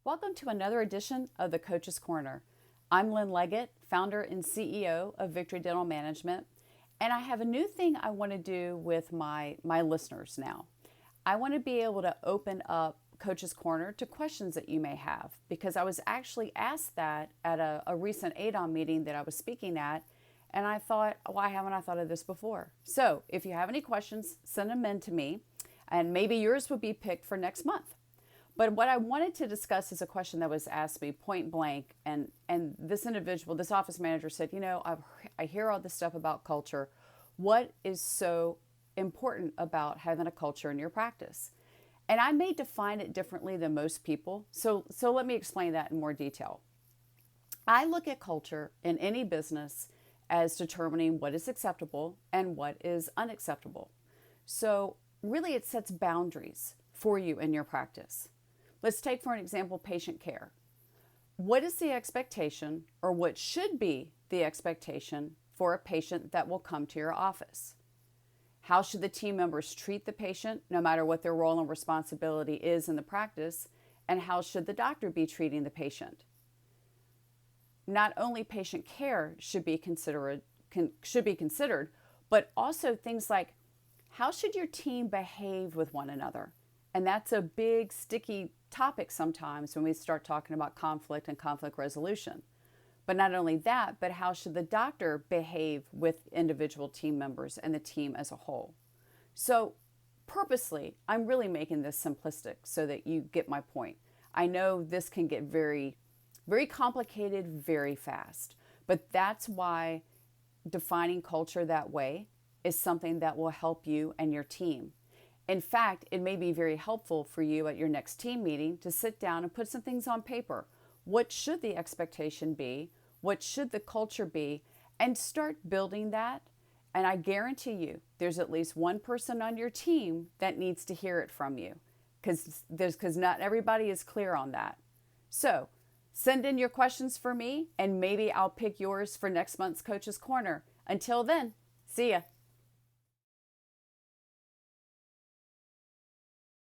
Welcome to another edition of the Coach's Corner. I'm Lynn Leggett, founder and CEO of Victory Dental Management, and I have a new thing I want to do with my listeners now. I want to be able to open up Coach's Corner to questions that you may have, because I was actually asked that at a recent ADOM meeting that I was speaking at, and I thought, why haven't I thought of this before? So if you have any questions, send them in to me, and maybe yours would be picked for next month. But what I wanted to discuss is a question that was asked me point blank, and this individual, this office manager said, I hear all this stuff about culture. What is so important about having a culture in your practice? And I may define it differently than most people, so let me explain that in more detail. I look at culture in any business as determining what is acceptable and what is unacceptable. So really it sets boundaries for you in your practice. Let's take, for an example, patient care. What is the expectation, or what should be the expectation, for a patient that will come to your office? How should the team members treat the patient, no matter what their role and responsibility is in the practice? And how should the doctor be treating the patient? Not only patient care should be considered, but also things like, how should your team behave with one another? And that's a big, sticky topic sometimes when we start talking about conflict and conflict resolution. But not only that, but how should the doctor behave with individual team members and the team as a whole? So purposely, I'm really making this simplistic so that you get my point. I know this can get very, very complicated very fast, but that's why defining culture that way is something that will help you and your team. In fact, it may be very helpful for you at your next team meeting to sit down and put some things on paper. What should the expectation be? What should the culture be? And start building that. And I guarantee you, there's at least one person on your team that needs to hear it from you, because not everybody is clear on that. So send in your questions for me, and maybe I'll pick yours for next month's Coach's Corner. Until then, see ya.